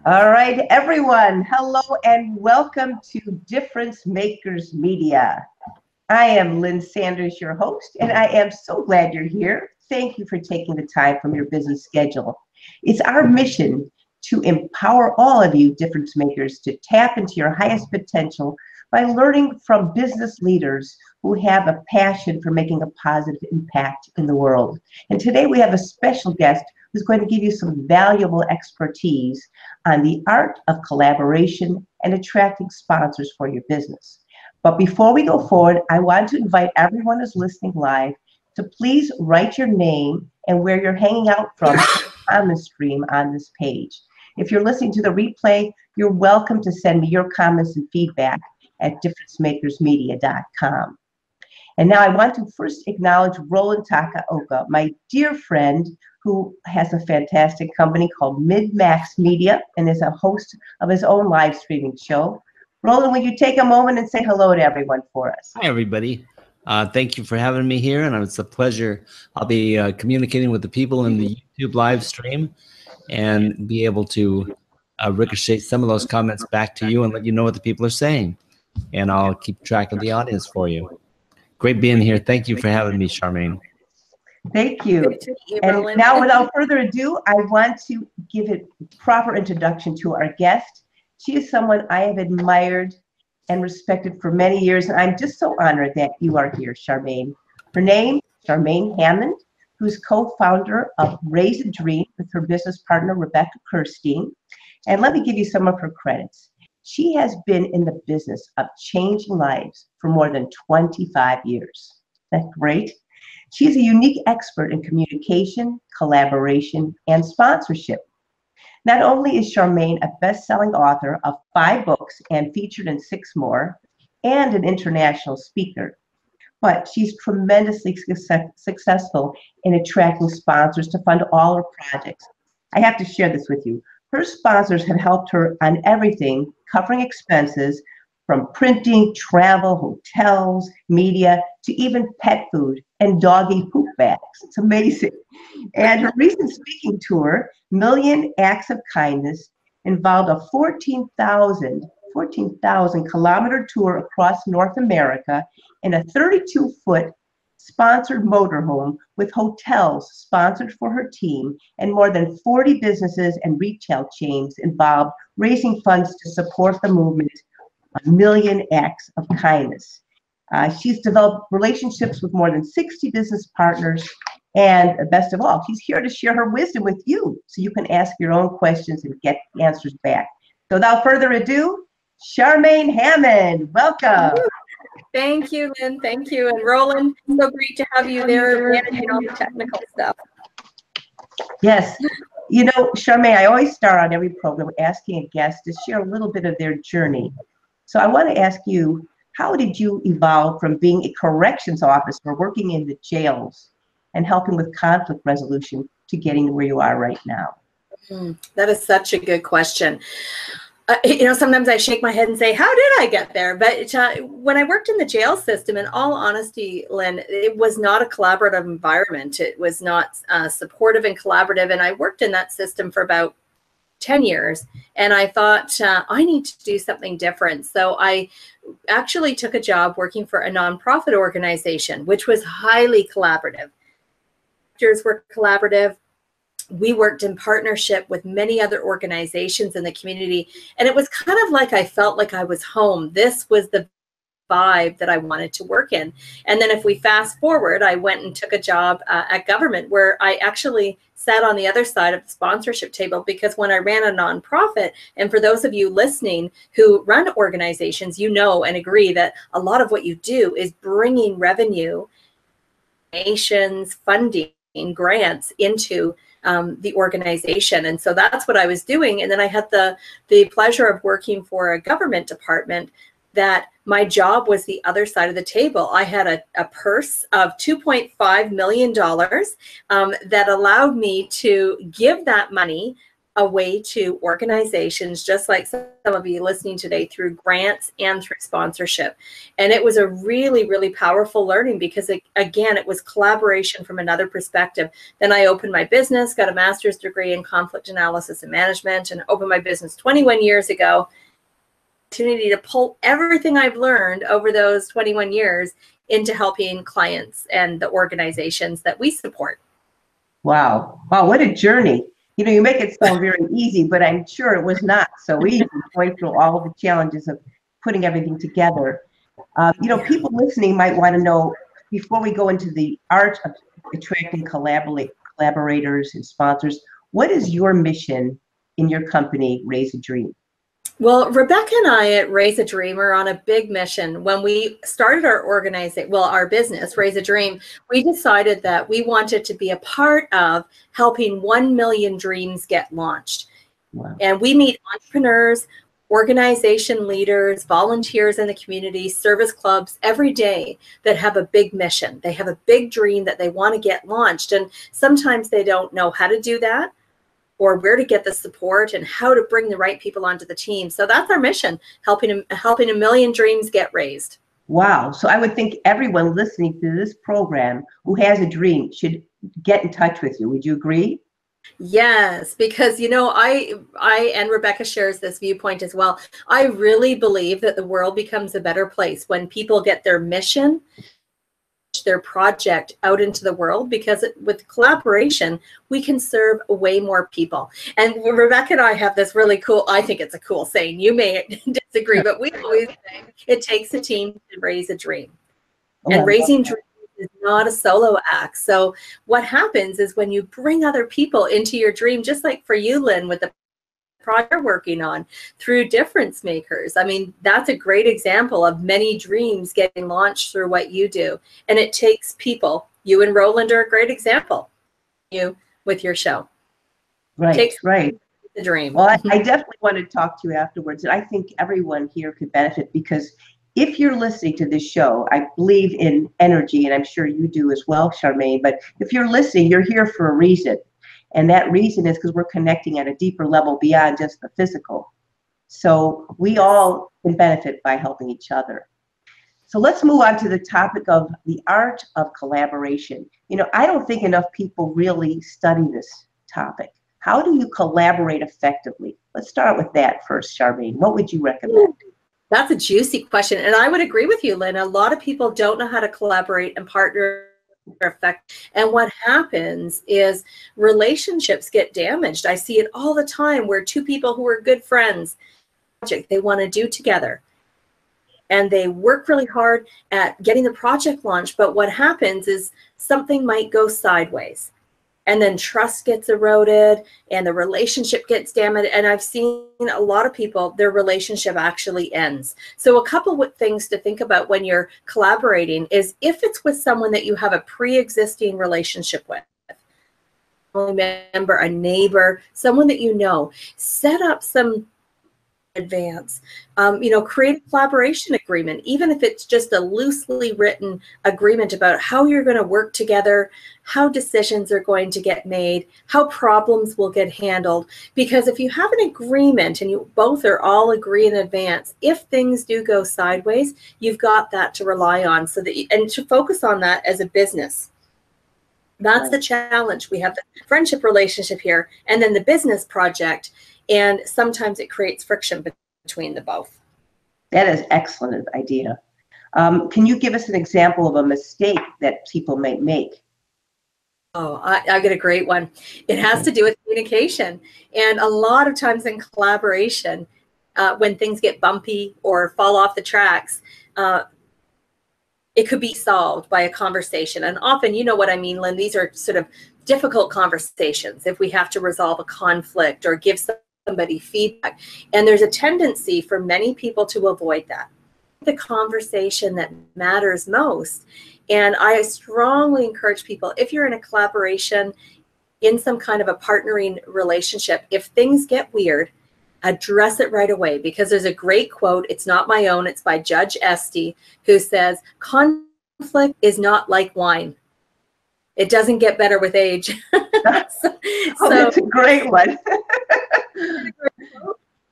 All right, everyone. Hello and welcome to Difference Makers Media. I am Lynn Sanders, your host, and I am so glad you're here. Thank you for taking the time from your busy schedule. It's our mission to empower all of you difference makers to tap into your highest potential by learning from business leaders who have a passion for making a positive impact in the world. And today we have a special guest who's going to give you some valuable expertise on the art of collaboration and attracting sponsors for your business. But before we go forward, I want to invite everyone who's listening live to please write your name and where you're hanging out from on the stream on this page. If you're listening to the replay, you're welcome to send me your comments and feedback at differencemakersmedia.com. And now I want to first acknowledge Roland Takaoka, my dear friend who has a fantastic company called MidMax Media and is a host of his own live streaming show. Roland, will you take a moment and say hello to everyone for us? Hi, everybody. Thank you for having me here, and it's a pleasure. I'll be communicating with the people in the YouTube live stream and be able to ricochet some of those comments back to you and let you know what the people are saying. And I'll keep track of the audience for you. Great being here. Thank you for having me, Charmaine. Thank you. And now, without further ado, I want to give a proper introduction to our guest. She is someone I have admired and respected for many years, and I'm just so honored that you are here, Charmaine. Her name, Charmaine Hammond, who's co-founder of Raise a Dream with her business partner, Rebecca Kirstein. And let me give you some of her credits. She has been in the business of changing lives for more than 25 years. That's great. She is a unique expert in communication, collaboration, and sponsorship. Not only is Charmaine a best-selling author of 5 books and featured in 6 more, and an international speaker, but she's tremendously successful in attracting sponsors to fund all her projects. I have to share this with you. Her sponsors have helped her on everything, covering expenses from printing, travel, hotels, media, to even pet food and doggy poop bags. It's amazing. And her recent speaking tour, Million Acts of Kindness, involved a 14,000 kilometer tour across North America in a 32-foot sponsored motorhome with hotels sponsored for her team and more than 40 businesses and retail chains involved, raising funds to support the movement, A Million Acts of Kindness. She's developed relationships with more than 60 business partners, and best of all, she's here to share her wisdom with you so you can ask your own questions and get answers back. So without further ado, Charmaine Hammond, welcome. Thank you, Lynn. Thank you. And Roland, so great to have you there managing all the technical stuff. Yes. You know, Charmaine, I always start on every program asking a guest to share a little bit of their journey. So I want to ask you, how did you evolve from being a corrections officer working in the jails and helping with conflict resolution to getting to where you are right now? That is such a good question. You know, sometimes I shake my head and say, how did I get there? But when I worked in the jail system, in all honesty, Lynn, it was not a collaborative environment. It was not supportive and collaborative. And I worked in that system for about 10 years. And I thought, I need to do something different. So I actually took a job working for a nonprofit organization, which was highly collaborative. Directors were collaborative. We worked in partnership with many other organizations in the community. And it was kind of like I felt like I was home. This was the vibe that I wanted to work in. And then if we fast forward, I went and took a job at government where I actually sat on the other side of the sponsorship table, because when I ran a nonprofit, and for those of you listening who run organizations, you know and agree that a lot of what you do is bringing revenue, donations, funding, grants into the organization. And so that's what I was doing. And then I had the pleasure of working for a government department that my job was the other side of the table. I had a purse of $2.5 million that allowed me to give that money a way to organizations, just like some of you listening today, through grants and through sponsorship. And it was a really, really powerful learning because, again, it was collaboration from another perspective. Then I opened my business, got a master's degree in conflict analysis and management, and opened my business 21 years ago. Opportunity to pull everything I've learned over those 21 years into helping clients and the organizations that we support. Wow. Wow, what a journey. You know, you make it sound very easy, but I'm sure it was not so easy going through all of the challenges of putting everything together. You know, people listening might want to know, before we go into the art of attracting collaborators and sponsors, what is your mission in your company, Raise a Dream? Well, Rebecca and I at Raise a Dream are on a big mission. When we started our organization, well, our business, Raise a Dream, we decided that we wanted to be a part of helping 1 million dreams get launched. Wow. And we meet entrepreneurs, organization leaders, volunteers in the community, service clubs every day that have a big mission. They have a big dream that they want to get launched. And sometimes they don't know how to do that, or where to get the support and how to bring the right people onto the team. So that's our mission, helping 1 million dreams get raised. Wow. So I would think everyone listening to this program who has a dream should get in touch with you. Would you agree? Yes, because, you know, I and Rebecca shares this viewpoint as well. I really believe that the world becomes a better place when people get their mission, their project out into the world, because with collaboration, we can serve way more people. And Rebecca and I have this really cool, I think it's a cool saying, you may disagree, but we always say it takes a team to raise a dream. And raising dreams is not a solo act. So what happens is when you bring other people into your dream, just like for you, Lynn, with the project you're working on through Difference Makers. I mean, that's a great example of many dreams getting launched through what you do. And it takes people. You and Roland are a great example. You with your show. Right, right. The dream. Well, I definitely want to talk to you afterwards. And I think everyone here could benefit, because if you're listening to this show, I believe in energy, and I'm sure you do as well, Charmaine. But if you're listening, you're here for a reason. And that reason is because we're connecting at a deeper level beyond just the physical. So we all can benefit by helping each other. So let's move on to the topic of the art of collaboration. You know, I don't think enough people really study this topic. How do you collaborate effectively? Let's start with that first, Charmaine. What would you recommend? That's a juicy question. And I would agree with you, Lynn. A lot of people don't know how to collaborate and partner effect. And what happens is relationships get damaged. I see it all the time where two people who are good friends, they want to do together, and they work really hard at getting the project launched. But what happens is something might go sideways, and then trust gets eroded and the relationship gets damaged. And I've seen a lot of people, their relationship actually ends. So a couple of things to think about when you're collaborating is if it's with someone that you have a pre-existing relationship with, a family member, a neighbor, someone that you know, set up some advance, you know, create a collaboration agreement, even if it's just a loosely written agreement about how you're going to work together, how decisions are going to get made, how problems will get handled. Because if you have an agreement and you both are all agree in advance, if things do go sideways, you've got that to rely on, so that and to focus on that as a business. That's the challenge. We have the friendship relationship here, and then the business project. And sometimes it creates friction between the both. That is excellent idea. Can you give us an example of a mistake that people may make? Oh, I get a great one. It has to do with communication. And a lot of times in collaboration, when things get bumpy or fall off the tracks, it could be solved by a conversation. And often, you know what I mean, Lynn, these are sort of difficult conversations if we have to resolve a conflict or give somebody feedback. And there's a tendency for many people to avoid that. The conversation that matters most. And I strongly encourage people, if you're in a collaboration, in some kind of a partnering relationship, if things get weird, address it right away, because there's a great quote. It's not my own. It's by Judge Esty, who says, conflict is not like wine. It doesn't get better with age. That's a great one.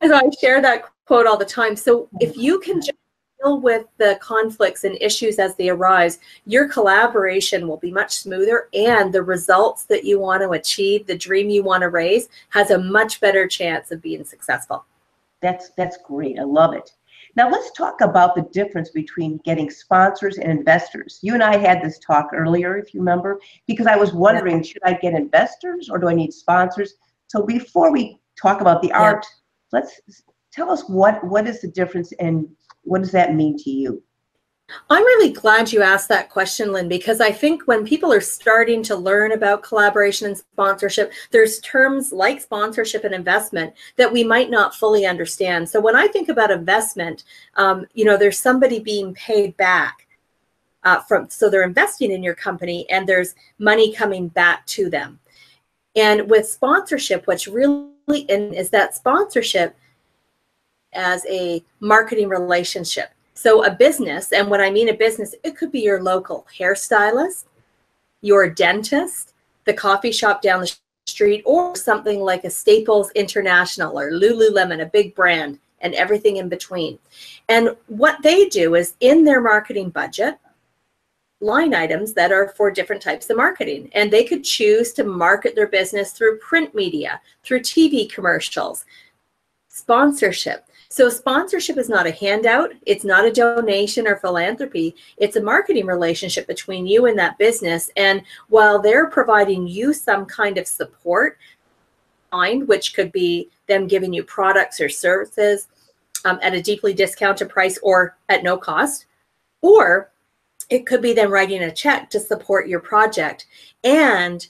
And I share that quote all the time. So if you can just deal with the conflicts and issues as they arise, your collaboration will be much smoother, and the results that you want to achieve, the dream you want to raise, has a much better chance of being successful. That's great. I love it. Now let's talk about the difference between getting sponsors and investors. You and I had this talk earlier, if you remember, because I was wondering, should I get investors or do I need sponsors? So before we talk about the art, let's tell us what is the difference and what does that mean to you? I'm really glad you asked that question, Lynn, because I think when people are starting to learn about collaboration and sponsorship, there's terms like sponsorship and investment that we might not fully understand. So when I think about investment, there's somebody being paid back so they're investing in your company and there's money coming back to them. And with sponsorship, what's really in is that sponsorship as a marketing relationship. So a business, and when I mean a business, it could be your local hairstylist, your dentist, the coffee shop down the street, or something like a Staples International or Lululemon, a big brand, and everything in between. And what they do is in their marketing budget, line items that are for different types of marketing. And they could choose to market their business through print media, through TV commercials, sponsorship. So sponsorship is not a handout. It's not a donation or philanthropy. It's a marketing relationship between you and that business. And while they're providing you some kind of support, which could be them giving you products or services at a deeply discounted price or at no cost, or it could be them writing a check to support your project. And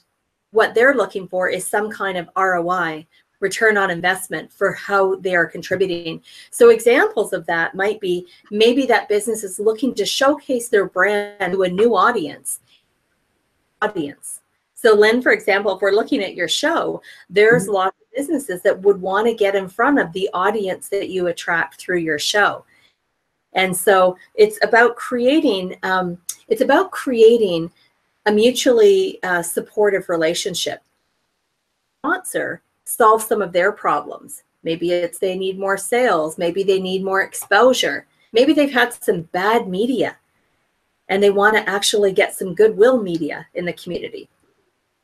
what they're looking for is some kind of ROI, return on investment, for how they are contributing. So examples of that might be maybe that business is looking to showcase their brand to a new audience. So Lynn, for example, if we're looking at your show, there's lots of businesses that would want to get in front of the audience that you attract through your show. And so it's about creating a mutually supportive relationship. Sponsor solve some of their problems. Maybe it's they need more sales. Maybe they need more exposure. Maybe they've had some bad media and they want to actually get some goodwill media in the community.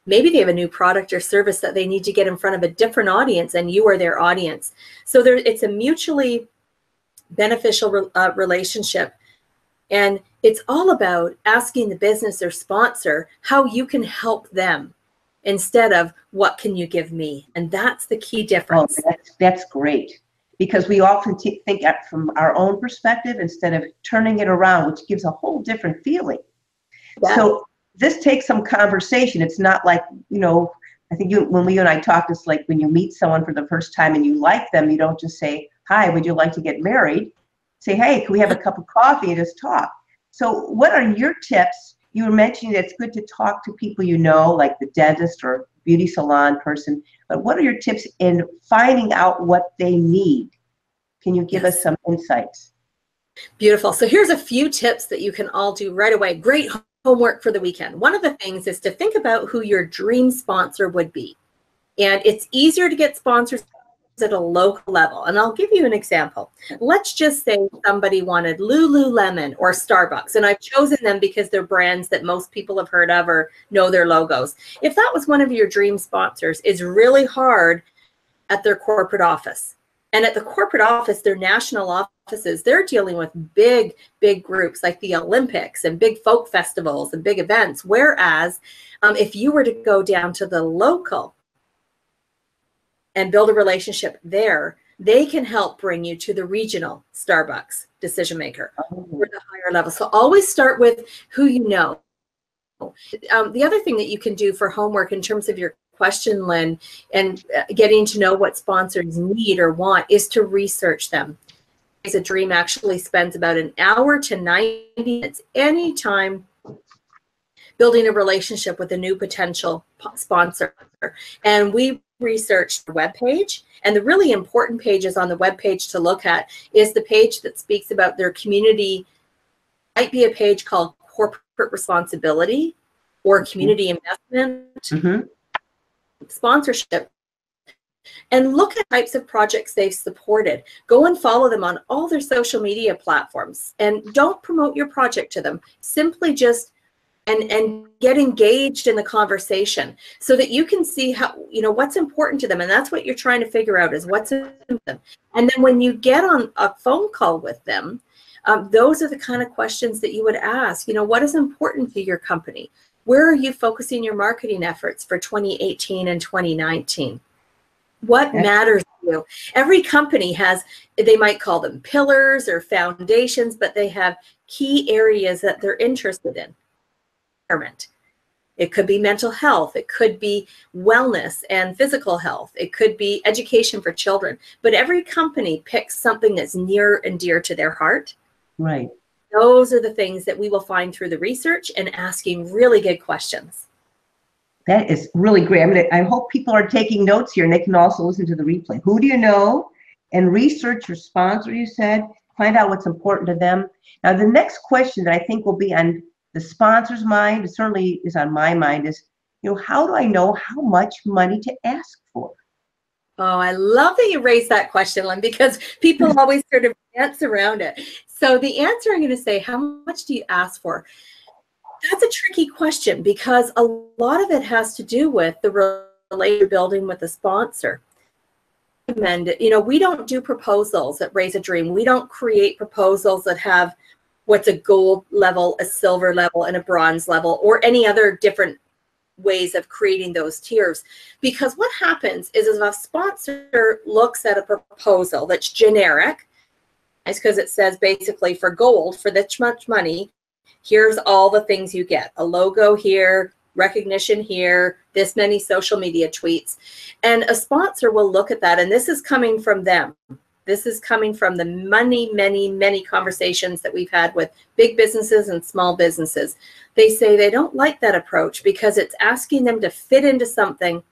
Maybe they have a new product or service that they need to get in front of a different audience and you are their audience. So it's a mutually beneficial relationship. And it's all about asking the business or sponsor how you can help them, instead of what can you give me? And that's the key difference. Oh, that's great. Because we often think from our own perspective instead of turning it around, which gives a whole different feeling. Yeah. So this takes some conversation. It's not like, I think when you and I talked, it's like when you meet someone for the first time and you like them, you don't just say, hi, would you like to get married? Say, hey, can we have a cup of coffee and just talk? So what are your tips? You were mentioning that it's good to talk to people like the dentist or beauty salon person, but what are your tips in finding out what they need? Can you give us some insights? Beautiful. So here's a few tips that you can all do right away. Great homework for the weekend. One of the things is to think about who your dream sponsor would be. And it's easier to get sponsors at a local level. And I'll give you an example. Let's just say somebody wanted Lululemon or Starbucks, and I've chosen them because they're brands that most people have heard of or know their logos. If that was one of your dream sponsors, it's really hard at their corporate office. And at the corporate office, their national offices, they're dealing with big groups like the Olympics and big folk festivals and big events. Whereas if you were to go down to the local and build a relationship there, they can help bring you to the regional Starbucks decision maker or the higher level. So always start with who you know. The other thing that you can do for homework in terms of your question, Lynn, and getting to know what sponsors need or want is to research them. A Dream actually spends about an hour to 90 minutes anytime building a relationship with a new potential sponsor. And we researched the webpage, and the really important pages on the webpage to look at is the page that speaks about their community. Might be a page called corporate responsibility or community investment, sponsorship. and look at types of projects they've supported. Go and follow them on all their social media platforms, and don't promote your project to them. Simply just and get engaged in the conversation so that you can see how, what's important to them. And that's what you're trying to figure out, is what's important to them. And then when you get on a phone call with them, those are the kind of questions that you would ask. What is important to your company? Where are you focusing your marketing efforts for 2018 and 2019? What matters to you? Every company has, they might call them pillars or foundations, but they have key areas that they're interested in. It could be mental health. It could be wellness and physical health. It could be education for children. But every company picks something that's near and dear to their heart. Right. Those are the things that we will find through the research and asking really good questions. That is really great. I hope people are taking notes here, and they can also listen to the replay. Who do you know? And research your sponsor, you said. Find out what's important to them. Now, the next question that I think will be on the sponsor's mind, it certainly is on my mind, is, how do I know how much money to ask for? Oh, I love that you raised that question, Lynn, because people always sort of dance around it. So the answer, I'm going to say, how much do you ask for? That's a tricky question, because a lot of it has to do with the relationship building with the sponsor. We don't do proposals at Raise a Dream. We don't create proposals that have what's a gold level, a silver level, and a bronze level, or any other different ways of creating those tiers. Because what happens is if a sponsor looks at a proposal that's generic, it's because it says basically for gold, for this much money, here's all the things you get. A logo here, recognition here, this many social media tweets. And a sponsor will look at that, and this is coming from them. This is coming from the many conversations that we've had with big businesses and small businesses. They say they don't like that approach because it's asking them to fit into something.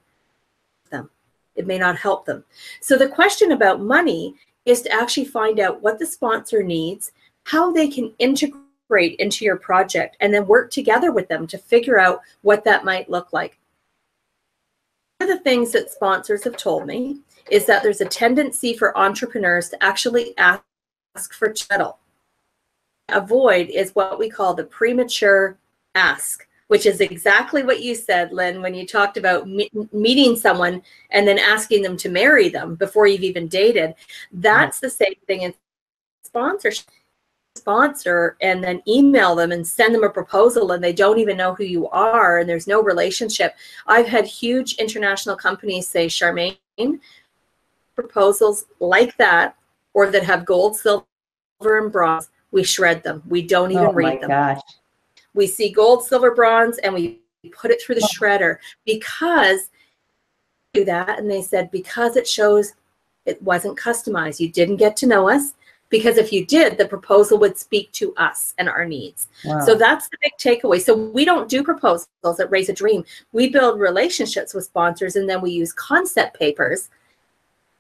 It may not help them. So the question about money is to actually find out what the sponsor needs, how they can integrate into your project, and then work together with them to figure out what that might look like. One of the things that sponsors have told me is that there's a tendency for entrepreneurs to actually ask for chattel. Avoid is what we call the premature ask, which is exactly what you said, Lynn, when you talked about meeting someone and then asking them to marry them before you've even dated. That's the same thing in sponsorship. Sponsor and then email them and send them a proposal, and they don't even know who you are, and there's no relationship. I've had huge international companies say, Charmaine, proposals like that, or that have gold, silver, and bronze, we shred them. We don't even read them. Gosh. We see gold, silver, bronze, and we put it through the shredder because do that. And they said, because it shows it wasn't customized. You didn't get to know us. Because if you did, the proposal would speak to us and our needs. Wow. So that's the big takeaway. So we don't do proposals at Raise a Dream. We build relationships with sponsors, and then we use concept papers,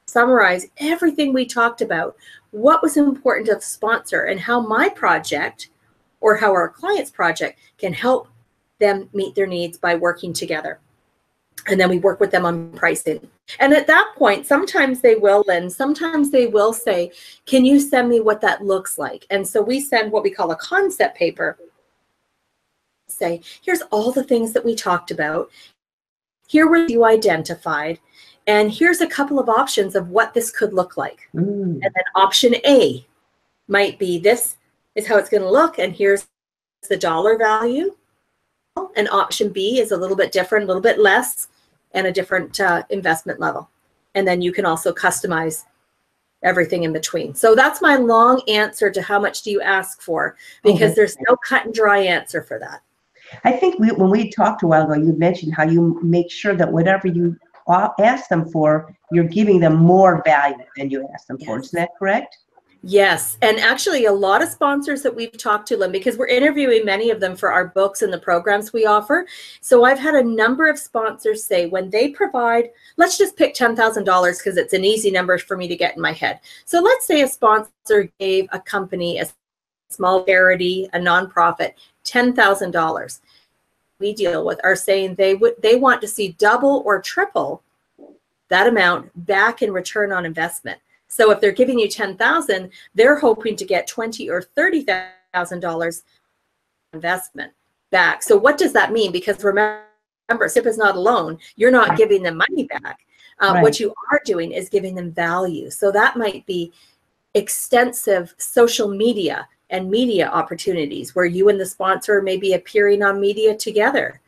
summarize everything we talked about, what was important to the sponsor, and how my project or how our client's project can help them meet their needs by working together. And then we work with them on pricing. And at that point, sometimes they will, Lynn, sometimes they will say, can you send me what that looks like? And so we send what we call a concept paper. Say, here's all the things that we talked about. Here were you identified. And here's a couple of options of what this could look like. And then option A might be, this is how it's going to look. And here's the dollar value. And option B is a little bit different, a little bit less, and a different investment level. And then you can also customize everything in between. So that's my long answer to how much do you ask for, because there's no cut and dry answer for that. I think when we talked a while ago, you mentioned how you make sure that whatever you ask them for, you're giving them more value than you asked them for. Isn't that correct? Yes. And actually a lot of sponsors that we've talked to, Lynn, because we're interviewing many of them for our books and the programs we offer. So I've had a number of sponsors say when they provide, let's just pick $10,000 because it's an easy number for me to get in my head. So let's say a sponsor gave a company, a small charity, a nonprofit, $10,000. We deal with are saying they want to see double or triple that amount back in return on investment. So if they're giving you $10,000, they're hoping to get $20,000 or $30,000 investment back. So what does that mean? Because remember, SIP is not a loan. You're not giving them money back. What you are doing is giving them value. So that might be extensive social media and media opportunities where you and the sponsor may be appearing on media together.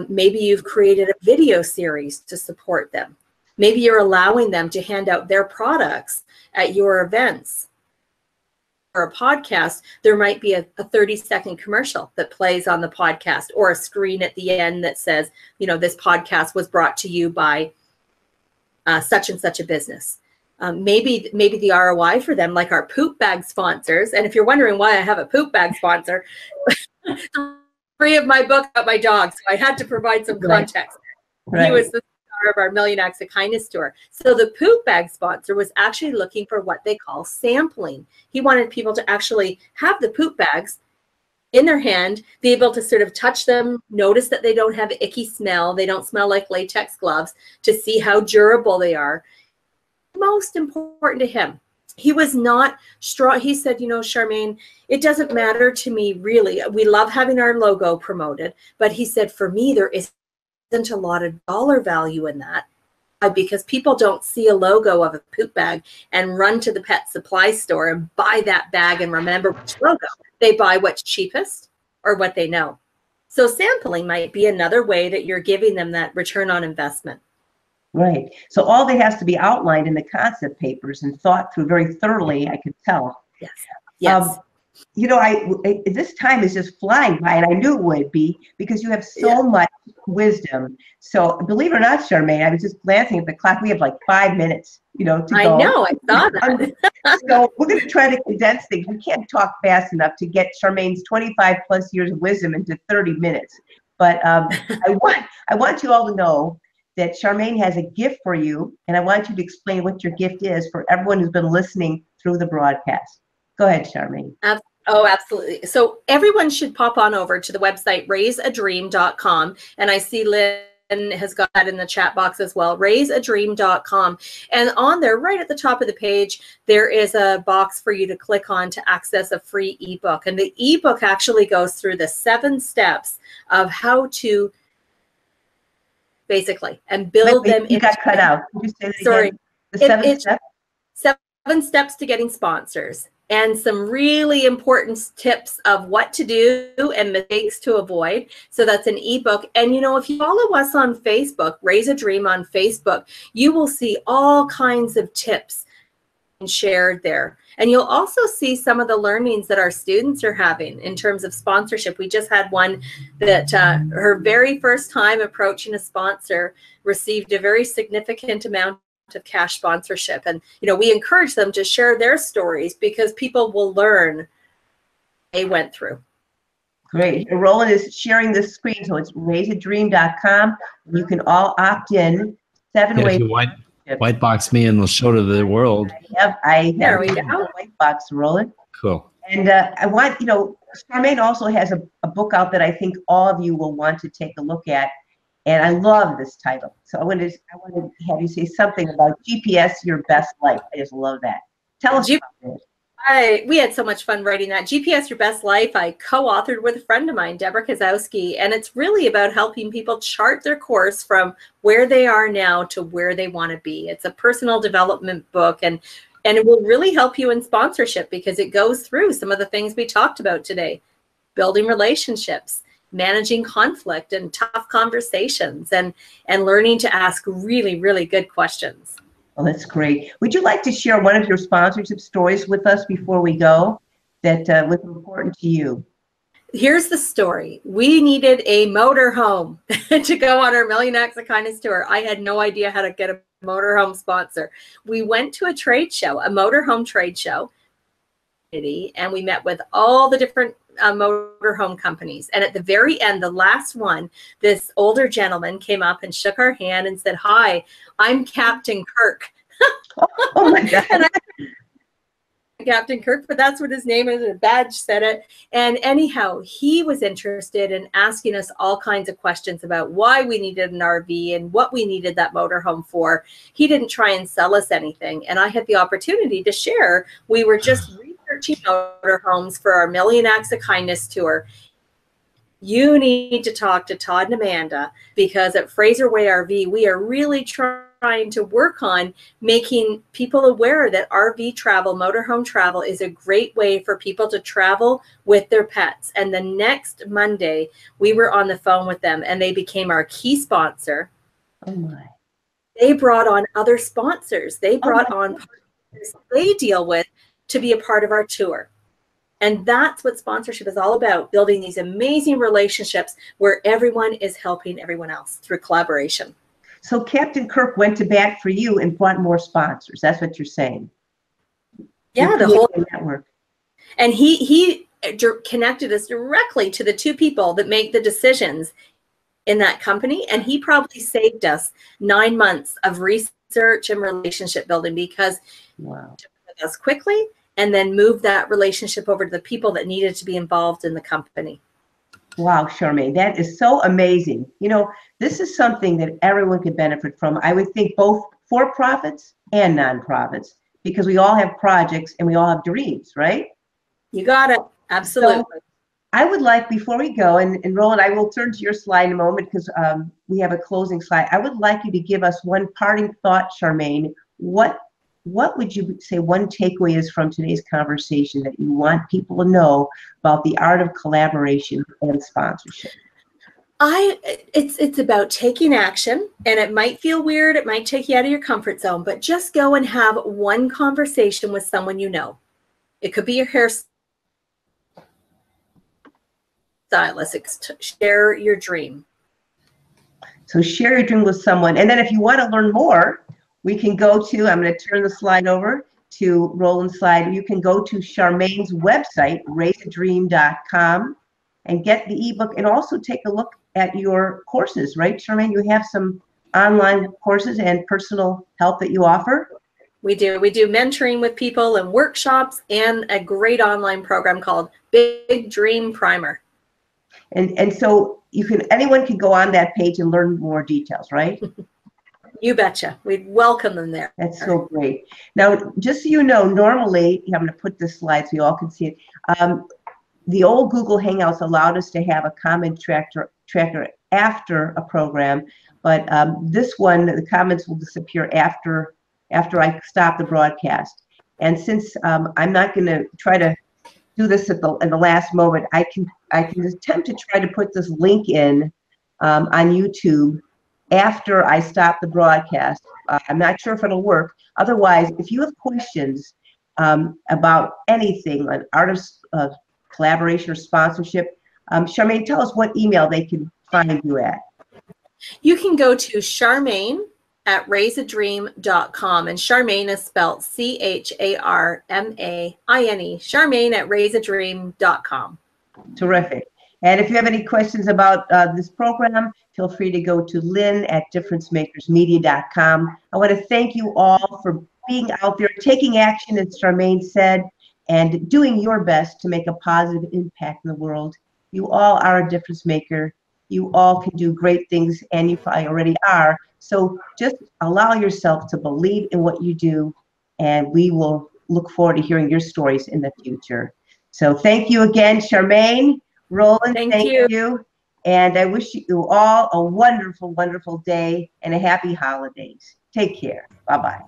Maybe you've created a video series to support them. Maybe you're allowing them to hand out their products at your events. Or a podcast, there might be a 30-second commercial that plays on the podcast, or a screen at the end that says, you know, this podcast was brought to you by such and such a business. Maybe the ROI for them, like our poop bag sponsors. And if you're wondering why I have a poop bag sponsor, 3 of my book about my dog, so I had to provide some context. Right. He was the star of our Million Acts of Kindness tour. So the poop bag sponsor was actually looking for what they call sampling. He wanted people to actually have the poop bags in their hand, be able to sort of touch them, notice that they don't have icky smell, they don't smell like latex gloves, to see how durable they are. Most important to him, he was not strong. He said, you know, Charmaine, it doesn't matter to me really. We love having our logo promoted, but he said, for me, there isn't a lot of dollar value in that, because people don't see a logo of a poop bag and run to the pet supply store and buy that bag and remember which logo. They buy what's cheapest or what they know. So sampling might be another way that you're giving them that return on investment. Right. So all that has to be outlined in the concept papers and thought through very thoroughly, I could tell. Yes. Yes. You know, this time is just flying by, and I knew it would be, because you have so much wisdom. So believe it or not, Charmaine, I was just glancing at the clock. We have like 5 minutes, you know, to go. I know, I saw that. So we're going to try to condense things. We can't talk fast enough to get Charmaine's 25 plus years of wisdom into 30 minutes. But I want you all to know that Charmaine has a gift for you, and I want you to explain what your gift is for everyone who's been listening through the broadcast. Go ahead, Charmaine. Oh, absolutely. So everyone should pop on over to the website, raiseadream.com. And I see Lynn has got that in the chat box as well, raiseadream.com. And on there, right at the top of the page, there is a box for you to click on to access a free ebook. And the ebook actually goes through the 7 steps of how to basically and build them. You got cut out. Could you say that Sorry. Again? The 7 steps? 7 steps to getting sponsors, and some really important tips of what to do and mistakes to avoid. So that's an ebook. And, you know, if you follow us on Facebook, Raise a Dream on Facebook, you will see all kinds of tips shared there. And you'll also see some of the learnings that our students are having in terms of sponsorship. We just had one that her very first time approaching a sponsor received a very significant amount of cash sponsorship. And, you know, we encourage them to share their stories because people will learn they went through. Great. Roland is sharing the screen, so it's raiseadream.com. You can all opt in. 7 ways. White box me and we'll show to the world. Yep, there we go. White box, Roland. Cool. And I want, you know, Charmaine also has a book out that I think all of you will want to take a look at. And I love this title. So I want to have you say something about GPS, Your Best Life. I just love that. Tell us about it. We had so much fun writing that. GPS, Your Best Life, I co-authored with a friend of mine, Deborah Kozowski, and it's really about helping people chart their course from where they are now to where they want to be. It's a personal development book, and it will really help you in sponsorship because it goes through some of the things we talked about today. Building relationships, managing conflict and tough conversations, and learning to ask really, really good questions. Well, that's great. Would you like to share one of your sponsorship stories with us before we go that was important to you? Here's the story. We needed a motorhome to go on our Million Acts of Kindness tour. I had no idea how to get a motorhome sponsor. We went to a trade show, a motorhome trade show, and we met with all the different motorhome companies. And at the very end, the last one, this older gentleman came up and shook our hand and said, "Hi, I'm Captain Kirk." Oh my God. And Captain Kirk, but that's what his name is. A badge said it. And anyhow, he was interested in asking us all kinds of questions about why we needed an RV and what we needed that motorhome for. He didn't try and sell us anything. And I had the opportunity to share. We were just researching motorhomes for our Million Acts of Kindness tour. You need to talk to Todd and Amanda, because at Fraser Way RV, we are really trying to work on making people aware that RV travel, motorhome travel, is a great way for people to travel with their pets. And the next Monday, we were on the phone with them, and they became our key sponsor. Oh my. They brought on other sponsors. They brought on partners they deal with to be a part of our tour. And that's what sponsorship is all about, building these amazing relationships where everyone is helping everyone else through collaboration. So Captain Kirk went to bat for you and brought more sponsors. That's what you're saying. Yeah, the whole network. And he connected us directly to the two people that make the decisions in that company. And he probably saved us 9 months of research and relationship building, because wow, he took with us quickly and then moved that relationship over to the people that needed to be involved in the company. Wow, Charmaine, that is so amazing. You know, this is something that everyone could benefit from. I would think both for-profits and nonprofits, because we all have projects and we all have dreams, right? You got it. Absolutely. So I would like, before we go, and Roland, I will turn to your slide in a moment because we have a closing slide. I would like you to give us one parting thought, Charmaine. What would you say one takeaway is from today's conversation that you want people to know about the art of collaboration and sponsorship? It's about taking action, and it might feel weird. It might take you out of your comfort zone, but just go and have one conversation with someone you know. It could be your hairstylist. Share your dream. So share your dream with someone. And then if you want to learn more, we can go to, I'm going to turn the slide over to Roland's slide. You can go to Charmaine's website, raiseadream.com, and get the ebook and also take a look at your courses, right, Charmaine? You have some online courses and personal help that you offer? We do. We do mentoring with people and workshops, and a great online program called Big Dream Primer. And so anyone can go on that page and learn more details, right? You betcha. We'd welcome them there. That's so great. Now, just so you know, normally, I'm going to put this slide so you all can see it. The old Google Hangouts allowed us to have a comment tracker after a program, but this one, the comments will disappear after I stop the broadcast. And since I'm not going to try to do this in the last moment, I can attempt to try to put this link in on YouTube after I stop the broadcast. I'm not sure if it'll work. Otherwise, if you have questions about anything, like artist collaboration or sponsorship, Charmaine, tell us what email they can find you at. You can go to Charmaine at raiseadream.com, and Charmaine is spelled Charmaine, Charmaine at raiseadream.com. Terrific. And if you have any questions about this program, feel free to go to Lynn at differencemakersmedia.com. I want to thank you all for being out there, taking action, as Charmaine said, and doing your best to make a positive impact in the world. You all are a difference maker. You all can do great things, and you probably already are. So just allow yourself to believe in what you do, and we will look forward to hearing your stories in the future. So thank you again, Charmaine. Roland, thank you. And I wish you all a wonderful, wonderful day and a happy holidays. Take care. Bye-bye.